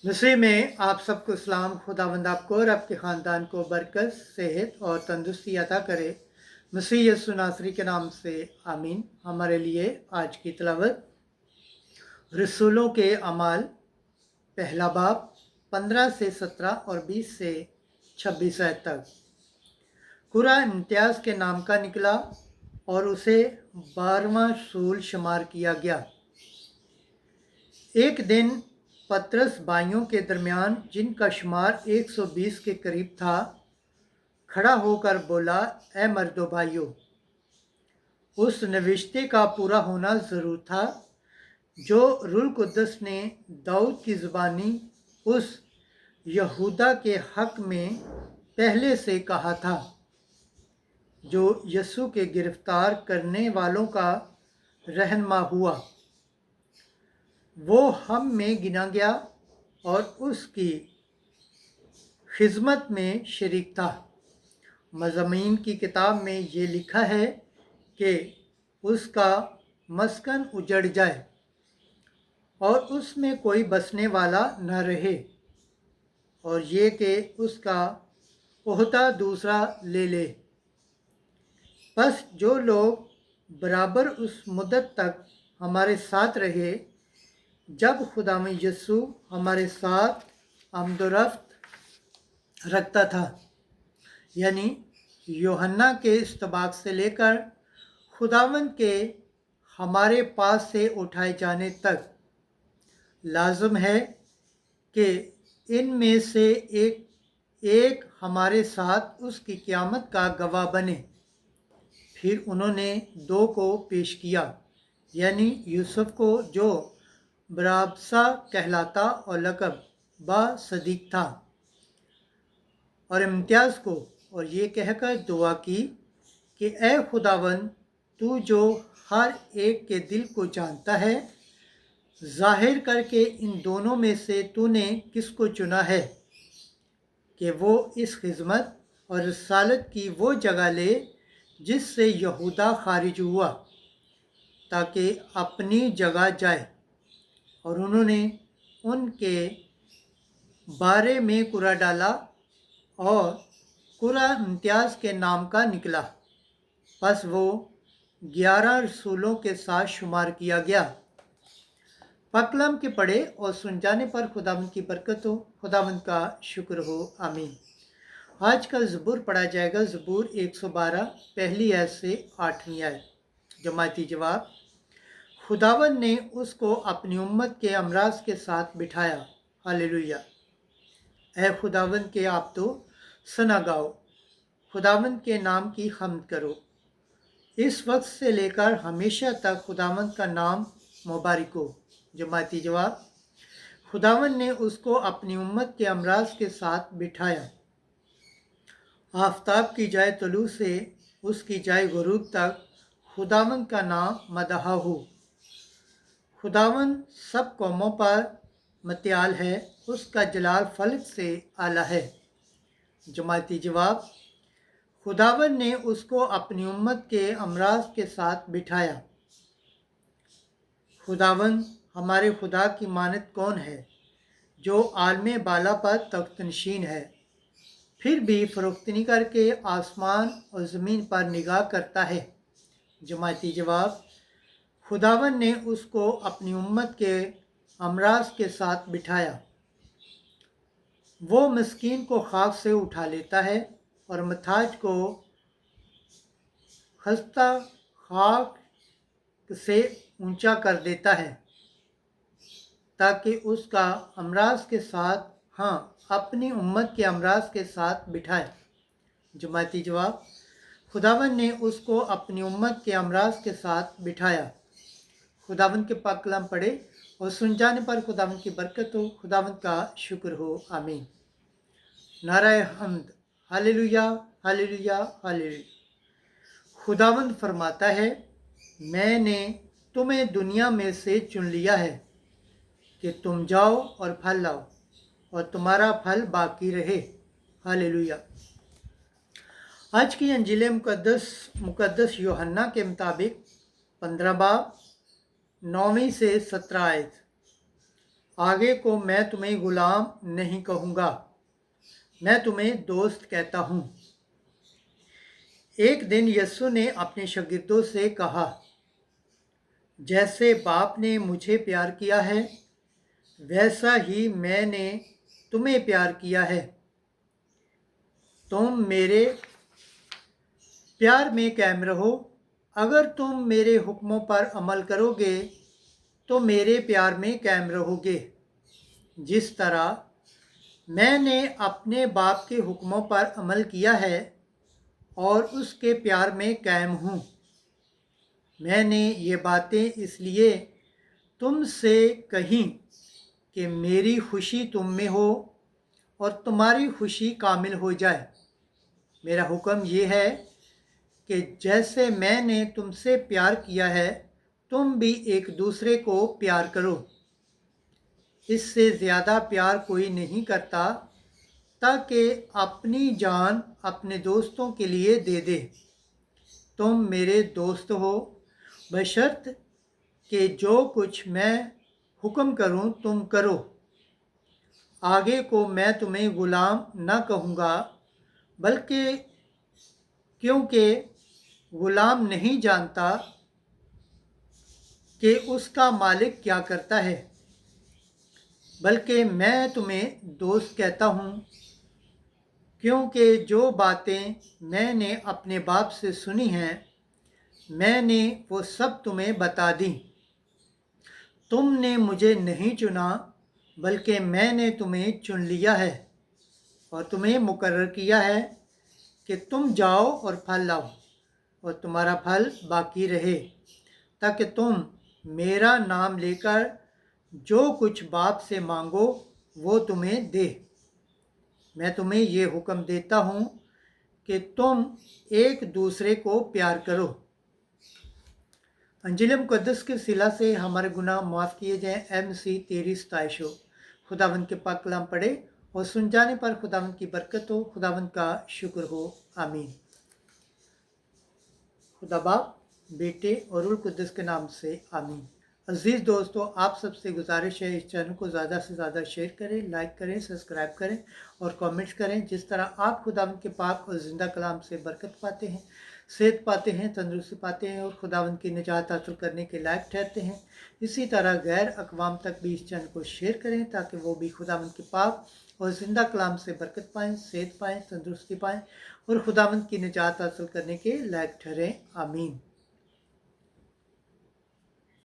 मसीह में आप सबको इस्लाम। खुदावंद आपको और आपके ख़ानदान को बरकत, सेहत और तंदुरुस्ती अता करे। मसीह यीशु नासरी के नाम से आमीन। हमारे लिए आज की तिलावत रसूलों के अमाल पहला बाब 15 से 17 और 20 से 26 आयत तक। कुरा इम्तियाज़ के नाम का निकला और उसे 12वां रसूल शुमार किया गया। एक दिन पतरस भाइयों के दरमियान, जिनका शुमार 120 के करीब था, खड़ा होकर बोला, ए मर्दो भाइयों, उस नविश्ते का पूरा होना ज़रूर था जो रूह कुद्दस ने दाऊद की ज़ुबानी उस यहूदा के हक़ में पहले से कहा था, जो यीशु के गिरफ्तार करने वालों का रहनुमा हुआ। वो हम में गिना गया और उसकी खिदमत में शरीक था। मज़ामीन की किताब में ये लिखा है कि उसका मस्कन उजड़ जाए और उसमें कोई बसने वाला न रहे, और ये कि उसका ओहदा दूसरा ले ले। बस जो लोग बराबर उस मुद्दत तक हमारे साथ रहे जब खुदावंद यीशु हमारे साथ आमदोरफ्त रखता था, यानी यूहन्ना के इस्तबाक से लेकर खुदावंद के हमारे पास से उठाए जाने तक, लाजम है कि इनमें से एक हमारे साथ उसकी क़यामत का गवाह बने। फिर उन्होंने दो को पेश किया, यानी यूसुफ को, जो बराबसा कहलाता और लक़ब बा सदीक था, और इम्तियाज़ को, और ये कहकर दुआ की कि ए खुदावन, तू जो हर एक के दिल को जानता है, ज़ाहिर करके इन दोनों में से तूने किसको चुना है कि वो इस खिदमत और रसालत की वो जगह ले जिससे यहूदा खारिज हुआ, ताकि अपनी जगह जाए। और उन्होंने उनके बारे में कुरा डाला और कुरा इम्तियाज़ के नाम का निकला। बस वो 11 रसूलों के साथ शुमार किया गया। पकलम के पढ़े और सुन जाने पर खुदावंद की बरकत हो, खुदावंद का शुक्र हो, आमीन। आज का ज़बूर पढ़ा जाएगा, ज़बूर 112 पहली आयत से 8वीं आयत। जमाती जवाब, खुदावंद ने उसको अपनी उम्मत के अमराज के साथ बिठाया। हालेलुया। ऐ खुदावंद के आप तो सना गाओ, खुदावंद के नाम की हम्द करो। इस वक्त से लेकर हमेशा तक खुदावंद का नाम मुबारक हो। जमाती जवाब, खुदावंद ने उसको अपनी उम्मत के अमराज के साथ बिठाया। आफताब की जाए तलू से उसकी जाए गुरूब तक खुदावंद का नाम मदहा हो। खुदावंद सब कौमों पर मत्याल है, उसका जलाल फलक से आला है। जमाती जवाब, खुदावंद ने उसको अपनी उम्मत के अमराज के साथ बिठाया। खुदावंद हमारे खुदा की मानत कौन है, जो आलमे बाला पर तख्त नशीन है, फिर भी फरोख्तनी करके आसमान और ज़मीन पर निगाह करता है। जमाती जवाब, खुदावंद ने उसको अपनी उम्मत के अमराज के साथ बिठाया। वो मस्कीन को खाक से उठा लेता है और मथाज को खस्ता खाक से ऊंचा कर देता है, ताकि उसका अमराज के साथ, अपनी उम्मत के अमराज के साथ बिठाए। जमाती जवाब, खुदावंद ने उसको अपनी उम्मत के अमराज के साथ बिठाया। खुदावंद के पाक कलाम पढ़े और सुन जाने पर खुदावंद की बरकत हो, खुदावंद का शुक्र हो, आमीन। नाराए हम्द, हालेलुया हालेलुया हालेलुया। खुदावंद फरमाता है, मैंने तुम्हें दुनिया में से चुन लिया है कि तुम जाओ और फल लाओ और तुम्हारा फल बाकी रहे। हालेलुया। आज की अंजील मुकद्दस यूहन्ना के मुताबिक 15 बाब 9वीं से 17 आयत। आगे को मैं तुम्हें गुलाम नहीं कहूँगा, मैं तुम्हें दोस्त कहता हूँ। एक दिन यीशु ने अपने शागिर्दों से कहा, जैसे बाप ने मुझे प्यार किया है वैसा ही मैंने तुम्हें प्यार किया है। तुम मेरे प्यार में कायम रहो। अगर तुम मेरे हुक्मों पर अमल करोगे तो मेरे प्यार में कायम रहोगे, जिस तरह मैंने अपने बाप के हुक्मों पर अमल किया है और उसके प्यार में कायम हूँ। मैंने ये बातें इसलिए तुमसे कहीं कि मेरी खुशी तुम में हो और तुम्हारी खुशी कामिल हो जाए। मेरा हुक्म ये है कि जैसे मैंने तुमसे प्यार किया है तुम भी एक दूसरे को प्यार करो। इससे ज़्यादा प्यार कोई नहीं करता ताकि अपनी जान अपने दोस्तों के लिए दे दे। तुम मेरे दोस्त हो बशर्त कि जो कुछ मैं हुक्म करूं तुम करो। आगे को मैं तुम्हें गुलाम न कहूँगा, बल्कि क्योंकि गुलाम नहीं जानता कि उसका मालिक क्या करता है, बल्कि मैं तुम्हें दोस्त कहता हूँ, क्योंकि जो बातें मैंने अपने बाप से सुनी हैं मैंने वो सब तुम्हें बता दी। तुमने मुझे नहीं चुना बल्कि मैंने तुम्हें चुन लिया है और तुम्हें मुकर्रर किया है कि तुम जाओ और फल लाओ और तुम्हारा फल बाकी रहे, ताकि तुम मेरा नाम लेकर जो कुछ बाप से मांगो वो तुम्हें दे। मैं तुम्हें ये हुक्म देता हूँ कि तुम एक दूसरे को प्यार करो। अंजिल मुक़द्दस के सिला से हमारे गुनाह माफ़ किए जाएँ। ए मसीह तेरी सताइश हो। खुदावंद के पाक कलाम पढ़े और सुन जाने पर खुदावंद की बरकत हो। खुदावंद का शुक्र हो। आमीन। खुदा बाप, बेटे और रूह कुद्दस के नाम से आमीन। अजीज़ दोस्तों, आप सबसे गुजारिश है इस चैनल को ज़्यादा से ज़्यादा शेयर करें, लाइक करें, सब्सक्राइब करें और कमेंट्स करें। जिस तरह आप खुदावंद के पाक और ज़िंदा कलाम से बरकत पाते हैं, सेहत पाते हैं, तंदुरुस्ती पाते हैं और खुदावंद की निजात हासिल करने के लायक ठहरते हैं, इसी तरह गैर अक़वाम तक भी इस चैनल को शेयर करें ताकि वो भी खुदावंद के पाक और ज़िंदा कलाम से बरकत पाएँ, सेहत पाएँ, तंदुरुस्ती पाएँ और खुदावंद की निजात हासिल करने के लायक ठहरें। आमीन।